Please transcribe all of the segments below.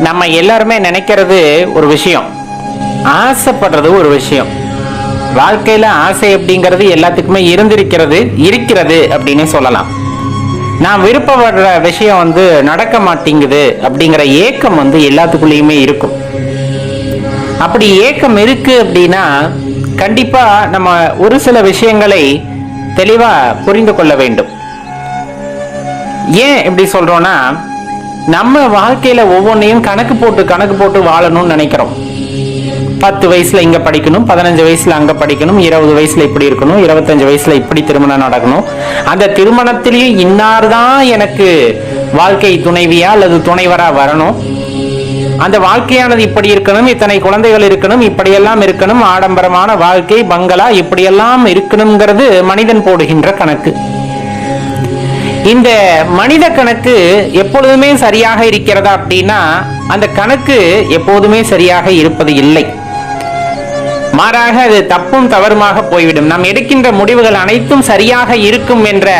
நம்ம எல்லாருமே நினைக்கிறது ஒரு விஷயம், ஆசைப்படுறது ஒரு விஷயம். வாழ்க்கையில ஆசை அப்படிங்கிறது எல்லாத்துக்குமே இருக்கிறது அப்படின்னு சொல்லலாம். நான் விருப்பப்படுற விஷயம் நடக்க மாட்டேங்குது அப்படிங்கிற ஏக்கம் எல்லாத்துக்குள்ளேயுமே இருக்கும். அப்படி ஏக்கம் இருக்கு அப்படின்னா கண்டிப்பா நம்ம ஒரு சில விஷயங்களை தெளிவா புரிந்து கொள்ள வேண்டும். ஏன் இப்படி சொல்றோம்னா, நம்ம வாழ்க்கையில ஒவ்வொன்றையும் கணக்கு போட்டு வாழணும்னு நினைக்கிறோம். 10 வயசுல இங்க படிக்கணும், 15 வயசுல அங்க படிக்கணும், 20 வயசுல இப்படி இருக்கணும், 25 வயசுல இப்படி திருமணம் நடக்கணும், அந்த திருமணத்திலேயும் இன்னார்தான் எனக்கு வாழ்க்கை துணைவியா அல்லது துணைவரா வரணும், அந்த வாழ்க்கையானது இப்படி இருக்கணும், இத்தனை குழந்தைகள் இருக்கணும், இப்படியெல்லாம் இருக்கணும், ஆடம்பரமான வாழ்க்கை, பங்களா இப்படியெல்லாம் இருக்கணுங்கிறது மனிதன் போடுகின்ற கணக்கு. இந்த மனித கணக்கு எப்பொழுதுமே சரியாக இருக்கிறதா அப்படின்னா அந்த கணக்கு எப்போதுமே சரியாக இருப்பது இல்லை. மாறாக அது தப்பும் தவறுமாக போய்விடும். நாம் எடுக்கின்ற முடிவுகள் அனைத்தும் சரியாக இருக்கும் என்ற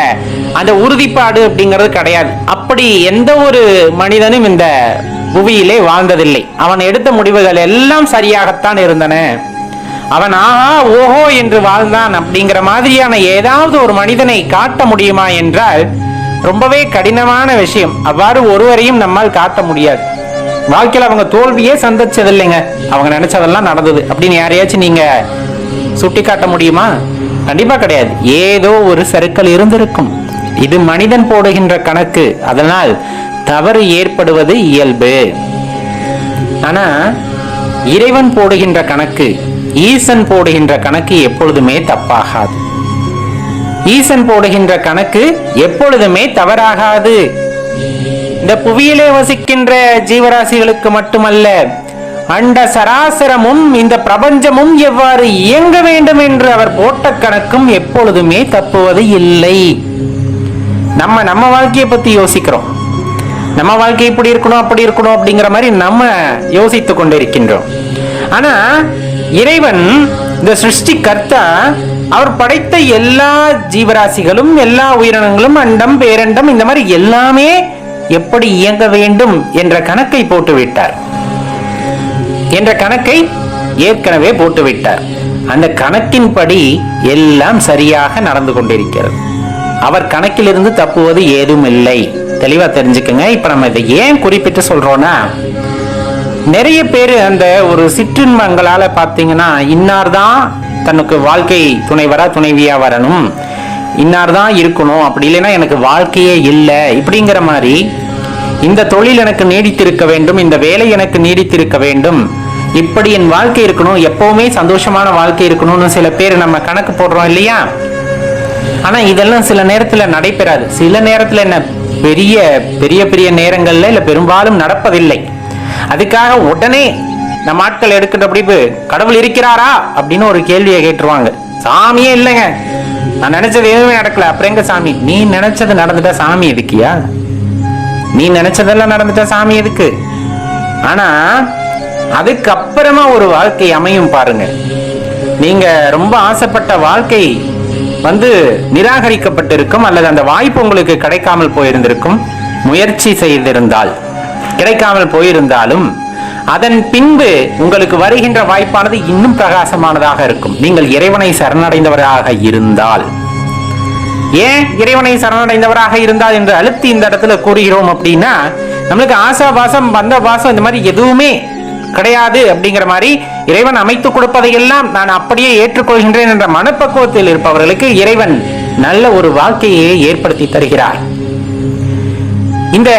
அந்த உறுதிப்பாடு அப்படிங்கிறது கிடையாது. அப்படி எந்த ஒரு மனிதனும் இந்த புவியிலே வாழ்ந்ததில்லை. அவன் எடுத்த முடிவுகள் எல்லாம் சரியாகத்தான் இருந்தன. அவன் ஆஹா ஓஹோ என்று வாழ்ந்தான் அப்படிங்கிற மாதிரியான ஏதாவது ஒரு மனிதனை காட்ட முடியுமா என்றால் ரொம்பவே கடினமான விஷயம். அவ்வாறு ஒருவரையும் நம்மால் காட்ட முடியாது. வாழ்க்கையில் அவங்க தோல்வியே சந்திச்சதில்லைங்க, அவங்க நினைச்சதெல்லாம் நடந்தது அப்படின்னு யாரையாச்சும் நீங்க சுட்டி காட்ட முடியுமா? கண்டிப்பா கிடையாது. ஏதோ ஒரு சறுக்கல் இருந்திருக்கும். இது மனிதன் போடுகின்ற கணக்கு. அதனால் தவறு ஏற்படுவது இயல்பு. ஆனா இறைவன் போடுகின்ற கணக்கு, ஈசன் போடுகின்ற கணக்கு எப்பொழுதுமே தப்பாகாது. ஈசன் போடுகின்ற கணக்கு எப்பொழுதுமே தவறாகாது. இந்த புவியிலே வசிக்கின்ற ஜீவராசிகளுக்கு மட்டுமல்ல, அண்ட சராசரமும் இந்த பிரபஞ்சமும் எவ்வாறு இயங்க வேண்டும் என்று அவர் போட்ட கணக்கும் எப்பொழுதுமே தப்புவது இல்லை. நம்ம வாழ்க்கையை பத்தி யோசிக்கிறோம். நம்ம வாழ்க்கை இப்படி இருக்கணும் அப்படி இருக்கணும் அப்படிங்கிற மாதிரி நம்ம யோசித்துக் கொண்டிருக்கின்றோம். ஆனா இறைவன், இந்த சிருஷ்டி கர்த்தா, அவர் படைத்த எல்லா ஜீவராசிகளும் எல்லா உயிரினங்களும் அண்டம் பேரண்டம் இந்த மாதிரி எல்லாமே எப்படி இயங்க வேண்டும் என்ற கணக்கை போட்டுவிட்டார். என்ற கணக்கை ஏற்கனவே போட்டுவிட்டார். அந்த கணக்கின்படி எல்லாம் சரியாக நடந்து கொண்டிருக்கிறது. அவர் கணக்கிலிருந்து தப்புவது ஏதும் இல்லை. தெளிவா தெரிஞ்சுக்கங்க. இப்ப நம்ம இதை ஏன் குறிப்பிட்டு சொல்றோம்னா, நிறைய பேர் அந்த ஒரு சிற்றின்பங்களால பாத்தீங்கன்னா இன்னார்தான் தனக்கு வாழ்க்கை துணைவரா துணைவியா வரணும், இன்னார்தான் இருக்கணும், அப்படி இல்லைன்னா எனக்கு வாழ்க்கையே இல்லை இப்படிங்கிற மாதிரி, இந்த தொழில் எனக்கு நீடித்திருக்க வேண்டும், இந்த வேலை எனக்கு நீடித்திருக்க வேண்டும், இப்படி என் வாழ்க்கை இருக்கணும், எப்பவுமே சந்தோஷமான வாழ்க்கை இருக்கணும்னு சில பேர் நம்ம கணக்கு போடுறோம் இல்லையா? ஆனா இதெல்லாம் சில நேரத்துல நடைபெறாது. சில நேரத்துல என்ன, பெரிய பெரிய பெரிய நேரங்கள்ல இல்ல பெரும்பாலும் நடப்பதில்லை. அதுக்காக உடனே நம்ம ஆட்கள் எடுக்கிற படிப்பு கடவுள் இருக்கிறாரா அப்படின்னு ஒரு கேள்வியை கேட்டுருவாங்க. சாமியே இல்லைங்க, நான் நினைச்சது எதுவுமே நடக்கல, அப்புறம் எங்க சாமி? நீ நினைச்சது நடந்துட்டா சாமி எதுக்கியா? நீ நினைச்சதெல்லாம் நடந்துட்டா சாமி எதுக்கு? ஆனா அதுக்கப்புறமா ஒரு வாழ்க்கை அமையும் பாருங்க. நீங்க ரொம்ப ஆசைப்பட்ட வாழ்க்கை நிராகரிக்கப்பட்டிருக்கும், அல்லது அந்த வாய்ப்பு உங்களுக்கு கிடைக்காமல் போயிருந்திருக்கும். முயற்சி செய்திருந்தால் கிடைக்காமல் போயிருந்தாலும் அதன் பின்பு உங்களுக்கு வருகின்ற வாய்ப்பானது இன்னும் பிரகாசமானதாக இருக்கும். நீங்கள் இறைவனை சரணடைந்தவராக இருந்தால். ஏன் இறைவனை சரணடைந்தவராக இருந்தால் என்று அழுத்தி இந்த இடத்துல கூறுகிறோம் அப்படின்னா, நம்மளுக்கு ஆசா பாசம் பந்த பாசம் இந்த மாதிரி எதுவுமே கிடையாது அப்படிங்கிற மாதிரி இறைவன் அமைத்து கொடுப்பதையெல்லாம் நான் அப்படியே ஏற்றுக்கொள்கின்றேன் என்ற மனப்பக்குவத்தில் இருப்பவர்களுக்கு இறைவன் நல்ல ஒரு வாழ்க்கையை ஏற்படுத்தி தருகிறார். இந்த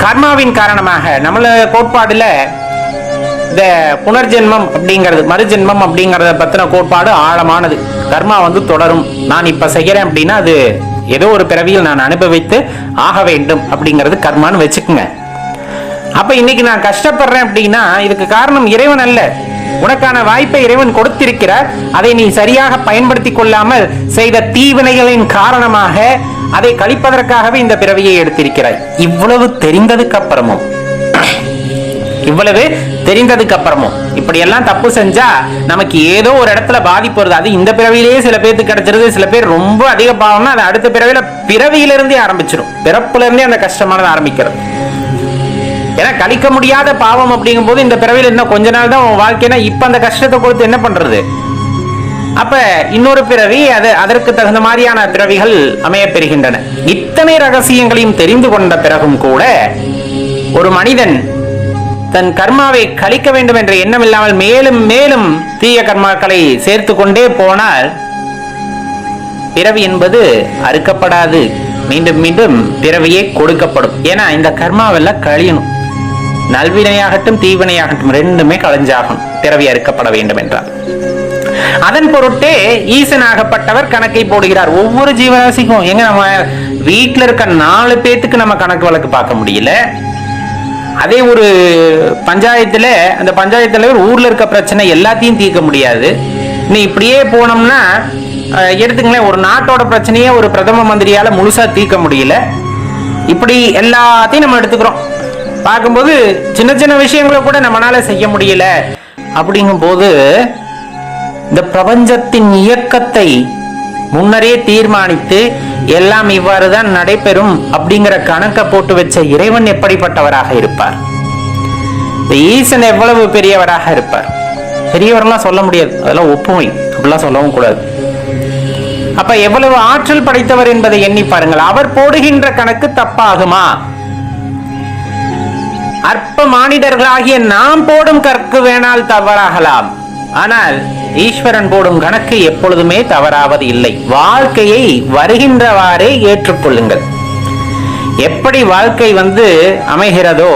கர்மாவின் காரணமாக நம்மள கோட்பாடுல இந்த புனர்ஜென்மம் அப்படிங்கிறது, மறுஜென்மம் அப்படிங்கறத பத்தின கோட்பாடு ஆழமானது. கர்மா தொடரும். நான் இப்ப செய்யறேன் அப்படின்னா அது ஏதோ ஒரு பிறவியில் நான் அனுபவித்து ஆக வேண்டும் அப்படிங்கிறது கர்மான்னு வச்சுக்குங்க. அப்ப இன்னைக்கு நான் கஷ்டப்படுறேன் அப்படின்னா இதுக்கு காரணம் இறைவன் அல்ல. உனக்கான வாய்ப்பை இறைவன் கொடுத்திருக்கிறார். அதை நீ சரியாக பயன்படுத்திக் கொள்ளாமல் செய்த தீவினைகளின் காரணமாக அதை கழிப்பதற்காகவே இந்த பிறவியை எடுத்திருக்கிறாய். இவ்வளவு தெரிந்ததுக்கு அப்புறமும் இப்படி எல்லாம் தப்பு செஞ்சா நமக்கு ஏதோ ஒரு இடத்துல பாதிப்பு வருது. அது இந்த பிறவிலேயே சில பேருக்கு கிடைச்சிருது. சில பேர் ரொம்ப அதிக பாவம்னா அது அடுத்த பிறவியிலிருந்தே ஆரம்பிச்சிடும். பிறப்புல இருந்தே அந்த கஷ்டமானது ஆரம்பிக்கிறது. ஏன்னா கழிக்க முடியாத பாவம் அப்படிங்கும் போது இந்த பிறவியில் இன்னும் கொஞ்ச நாள் தான் உன் வாழ்க்கைனா இப்ப அந்த கஷ்டத்தை கொடுத்து என்ன பண்றது? அப்ப இன்னொரு பிறவி அதற்கு தகுந்த மாதிரியான பிறவிகள் அமைய பெறுகின்றன. இத்தனை ரகசியங்களையும் தெரிந்து கொண்ட பிறகும் கூட ஒரு மனிதன் தன் கர்மாவை கழிக்க வேண்டும் என்ற எண்ணம் இல்லாமல் மேலும் மேலும் தீய கர்மாக்களை சேர்த்து கொண்டே போனால் பிறவி என்பது அறுக்கப்படாது, மீண்டும் மீண்டும் பிறவியே கொடுக்கப்படும். ஏன்னா இந்த கர்மாவெல்லாம் கழியணும். நல்வினையாகட்டும் தீவினையாகட்டும் ரெண்டுமே களைஞ்சாகணும் பிறவி அறுக்கப்பட வேண்டும் என்றால். அதன் பொருட்டே ஈசனாகப்பட்டவர் கணக்கை போடுகிறார் ஒவ்வொரு ஜீவராசிக்கும். எங்க நம்ம வீட்டுல இருக்க 4 பேத்துக்கு நம்ம கணக்கு வழக்கு பார்க்க முடியல. அதே ஒரு பஞ்சாயத்துல அந்த பஞ்சாயத்து தலைவர் ஊர்ல இருக்க பிரச்சனை எல்லாத்தையும் தீர்க்க முடியாது. நீ இப்படியே போனோம்னா எடுத்துங்களேன், ஒரு நாட்டோட பிரச்சனையே ஒரு பிரதம மந்திரியால முழுசா தீர்க்க முடியல. இப்படி எல்லாத்தையும் நம்ம எடுத்துக்கிறோம். பார்க்கும்போது சின்ன சின்ன விஷயங்களை கூட நம்மளால செய்ய முடியல. அப்படிங்கும் போது இந்த பிரபஞ்சத்தின் இயக்கத்தை முன்னரே தீர்மானித்து எல்லாம் இவ்வாறுதான் நடைபெறும் அப்படிங்கிற கணக்கை போட்டு வச்ச இறைவன் எப்படிப்பட்டவராக இருப்பார்? ஈசன் எவ்வளவு பெரியவராக இருப்பார்? பெரியவரெல்லாம் சொல்ல முடியாது, அதெல்லாம் ஒப்புமை, அப்படிலாம் சொல்லவும் கூடாது. அப்ப எவ்வளவு ஆற்றல் படைத்தவர் என்பதை எண்ணி பாருங்கள். அவர் போடுகின்ற கணக்கு தப்பாகுமா? அற்ப மானிடர்களாகிய நாம் போடும் கணக்கு வேணால் தவறாகலாம், ஆனால் ஈஸ்வரன் போடும் கணக்கு எப்பொழுதுமே தவறாவது இல்லை. வாழ்க்கையை வருகின்றவாறே ஏற்றுக்கொள்ளுங்கள். எப்படி வாழ்க்கை அமைகிறதோ,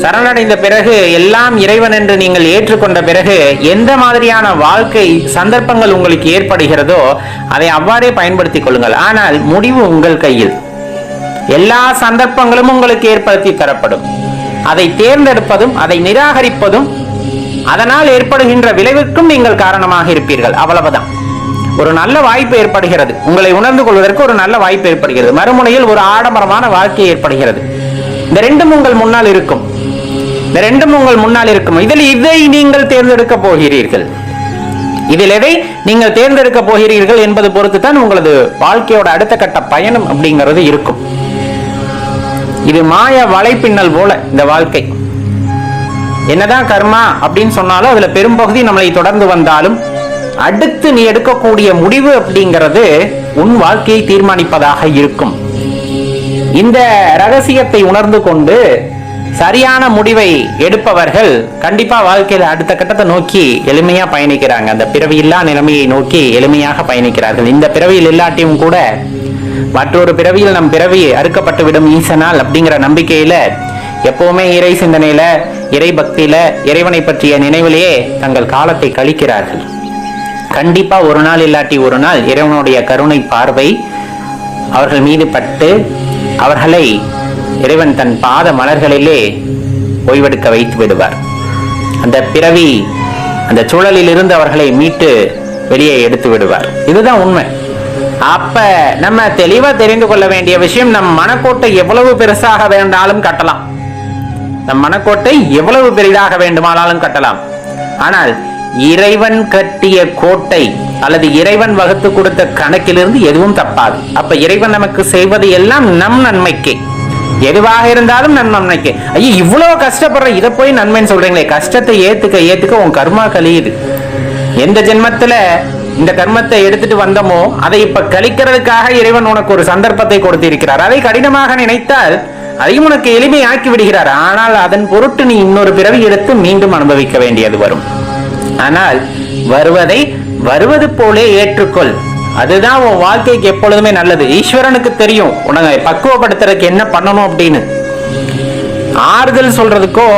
சரணடைந்த பிறகு எல்லாம் இறைவன் என்று நீங்கள் ஏற்றுக்கொண்ட பிறகு எந்த மாதிரியான வாழ்க்கை சந்தர்ப்பங்கள் உங்களுக்கு ஏற்படுகிறதோ அதை அவ்வாறே பயன்படுத்திக் கொள்ளுங்கள். ஆனால் முடிவு உங்கள் கையில். எல்லா சந்தர்ப்பங்களும் உங்களுக்கு ஏற்படுத்தி தரப்படும். அதை தேர்ந்தெடுப்பதும் அதை நிராகரிப்பதும் அதனால் ஏற்படுகின்ற விளைவுக்கும் நீங்கள் காரணமாக இருப்பீர்கள். அவ்வளவுதான். ஒரு நல்ல வாய்ப்பு ஏற்படுகிறது, உங்களை உணர்ந்து கொள்வதற்கு ஒரு நல்ல வாய்ப்பு ஏற்படுகிறது. மறுமுனையில் ஒரு ஆடம்பரமான வாழ்க்கை ஏற்படுகிறது. இந்த ரெண்டும் உங்கள் முன்னால் இருக்கும். இதில் இதை நீங்கள் தேர்ந்தெடுக்க போகிறீர்கள். இதில் எதை நீங்கள் தேர்ந்தெடுக்க போகிறீர்கள் என்பது பொறுத்து தான் உங்களது வாழ்க்கையோட அடுத்த கட்ட பயணம் அப்படிங்கிறது இருக்கும். இது மாய வலைப்பின்னல் போல இந்த வாழ்க்கை. என்னதான் கர்மா அப்படின்னு சொன்னாலும் அதுல பெரும்பகுதி நம்மளை தொடர்ந்து வந்தாலும் அடுத்து நீ எடுக்கக்கூடிய முடிவு அப்படிங்கிறது உன் வாழ்க்கையை தீர்மானிப்பதாக இருக்கும். இந்த ரகசியத்தை உணர்ந்து கொண்டு சரியான முடிவை எடுப்பவர்கள் கண்டிப்பா வாழ்க்கையில அடுத்த கட்டத்தை நோக்கி எளிமையா பயணிக்கிறாங்க. அந்த பிறவியில்லா நிலைமையை நோக்கி எளிமையாக பயணிக்கிறார்கள். இந்த பிறவியில் இல்லாட்டியும் கூட மற்றொரு பிறவியில் நம் பிறவி அறுக்கப்பட்டு விடும் ஈசனால் அப்படிங்கிற நம்பிக்கையில எப்பவுமே இறை சிந்தனையில, இறை பக்தியில, இறைவனை பற்றிய நினைவிலேயே தங்கள் காலத்தை கழிக்கிறார்கள். கண்டிப்பா ஒரு நாள் இல்லாட்டி ஒரு நாள் இறைவனுடைய கருணை பார்வை அவர்கள் மீது பட்டு அவர்களை இறைவன் தன் பாத மலர்களிலே ஓய்வெடுக்க வைத்து விடுவார். அந்த பிறவி அந்த சூழலில் இருந்து அவர்களை மீட்டு வெளியே எடுத்து விடுவார். இதுதான் உண்மை. அப்ப நம்ம தெளிவா தெரிந்து கொள்ள வேண்டிய விஷயம், நம் மனக்கோட்டை எவ்வளவு பெருசாக வேண்டாலும் கட்டலாம், நம் மனக்கோட்டை எவ்வளவு பெரிதாக வேண்டுமானாலும் கட்டலாம். ஆனால் இறைவன் கட்டிய கோட்டை அல்லது இறைவன் வகுத்து கொடுத்த கணக்கிலிருந்து எதுவும் தப்பாது. அப்ப இறைவன் நமக்கு செய்வது எல்லாம் நம் நன்மைக்கு. எதுவாக இருந்தாலும் நம் நன்மைக்கு. ஐயோ இவ்வளவு கஷ்டப்படுற, இதை போய் நன்மைன்னு சொல்றீங்களே, கஷ்டத்தை ஏத்துக்க உன் கர்மா கழியுது. எந்த ஜென்மத்துல இந்த கர்மத்தை எடுத்துட்டு வந்தமோ அதை இப்ப கழிக்கிறதுக்காக இறைவன் உனக்கு ஒரு சந்தர்ப்பத்தை கொடுத்திருக்கிறார். அதை கடினமாக நினைத்தால் அதையும் உனக்கு எளிமையாக்கி விடுகிறார். ஆனால் அதன் பொருட்டு நீ இன்னொரு பிறவி எடுத்து மீண்டும் அனுபவிக்க வேண்டியது வரும். ஆனால் வருவதை வருவது போலே ஏற்றுக்கொள். அதுதான் உன் வாழ்க்கைக்கு எப்பொழுதுமே நல்லது. ஈஸ்வரனுக்கு தெரியும் உனக்கு பக்குவப்படுத்துறதுக்கு என்ன பண்ணணும் அப்படின்னு. ஆறுதல் சொல்றதுக்கோ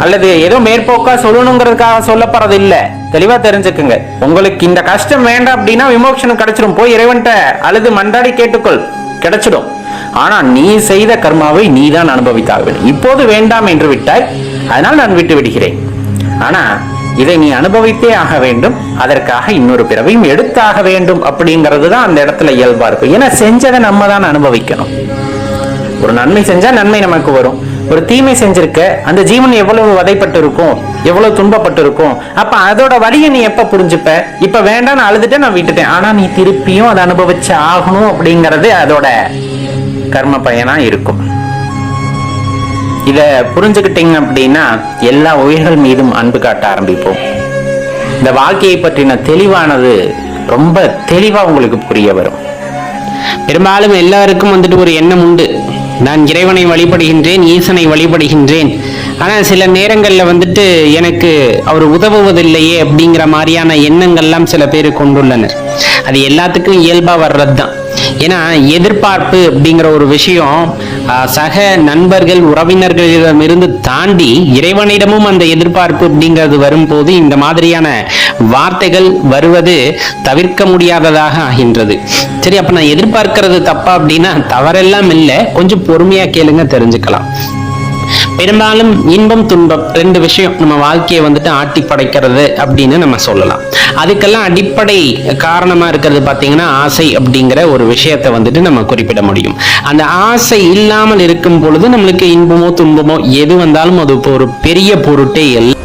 அல்லது ஏதோ மேற்போக்கா சொல்லணுங்கிறதுக்காக சொல்லப்படுறது இல்ல. தெளிவா தெரிஞ்சுக்குங்க. உங்களுக்கு இந்த கஷ்டம் வேண்டாம் அப்படின்னா விமோசனம் கிடைச்சிடும். போய் இறைவன்ட்ட அழுது மன்றாடி கேட்டுக்கொள், கிடைச்சிடும். ஆனா நீ செய்த கர்மாவை நீ தான் அனுபவித்தாக வேண்டும். இப்போது வேண்டாம் என்று விட்டாய், அதனால் நான் விட்டு விடுகிறேன். ஆனா இதை நீ அனுபவித்தே ஆக வேண்டும். அதற்காக இன்னொரு பிறவையும் எடுத்தாக வேண்டும் அப்படிங்கிறது தான் அந்த இடத்துல இயல்பா இருக்கும். ஏன்னா செஞ்சதை நம்ம தான் அனுபவிக்கணும். ஒரு நன்மை செஞ்சா நன்மை நமக்கு வரும். ஒரு தீமை செஞ்சிருக்க அந்த ஜீவன் எவ்வளவு வதைப்பட்டு இருக்கும், எவ்வளவு துன்பப்பட்டு இருக்கும். அப்ப அதோட வலியை நீ எப்ப புரிஞ்சுப்ப? இப்ப வேண்டாம் நான் அழுதுட்டேன், நான் விட்டுட்டேன். ஆனா நீ திருப்பியும் அதை அனுபவிச்சு ஆகணும் அப்படிங்கிறது அதோட கர்ம பயனா இருக்கும். இத புரிஞ்சுக்கிட்டீங்க அப்படின்னா எல்லா உயிர்கள் மீதும் அன்பு காட்ட ஆரம்பிப்போம். இந்த வாழ்க்கையை பற்றின தெளிவானது ரொம்ப தெளிவா உங்களுக்கு புரிய வரும். பெரும்பாலும் எல்லாருக்கும் வந்துட்டு ஒரு எண்ணம் உண்டு, நான் இறைவனை வழிபடுகின்றேன், ஈசனை வழிபடுகின்றேன், ஆனால் சில நேரங்களில் வந்துட்டு எனக்கு அவர் உதவுவதில்லையே அப்படிங்கிற மாதிரியான எண்ணங்கள்லாம் சில பேர் கொண்டுள்ளனர். அது எல்லாத்துக்கும் இயல்பாக வர்றது தான். ஏன்னா எதிர்பார்ப்பு அப்படிங்கிற ஒரு விஷயம் சக நண்பர்கள் உறவினர்களிடமிருந்து தாண்டி இறைவனிடமும் அந்த எதிர்பார்ப்பு அப்படிங்கிறது வரும்போது இந்த மாதிரியான வார்த்தைகள் வருவது தவிர்க்க முடியாததாக ஆகின்றது. சரி, அப்ப நான் எதிர்பார்க்கிறது தப்பா அப்படின்னா தவறெல்லாம் இல்லை, கொஞ்சம் பொறுமையா கேளுங்க, தெரிஞ்சுக்கலாம். பெரும்பாலும் இன்பம் துன்பம் ரெண்டு விஷயம் நம்ம வாழ்க்கையை வந்துட்டு ஆட்டி படைக்கிறது அப்படின்னு நம்ம சொல்லலாம். அதுக்கெல்லாம் அடிப்படை காரணமா இருக்கிறது பாத்தீங்கன்னா ஆசை அப்படிங்கிற ஒரு விஷயத்தை வந்துட்டு நம்ம குறிப்பிட முடியும். அந்த ஆசை இல்லாமல் இருக்கும் பொழுது நம்மளுக்கு இன்பமோ துன்பமோ எது வந்தாலும் அது ஒரு பெரிய பொருட்டே இல்லை.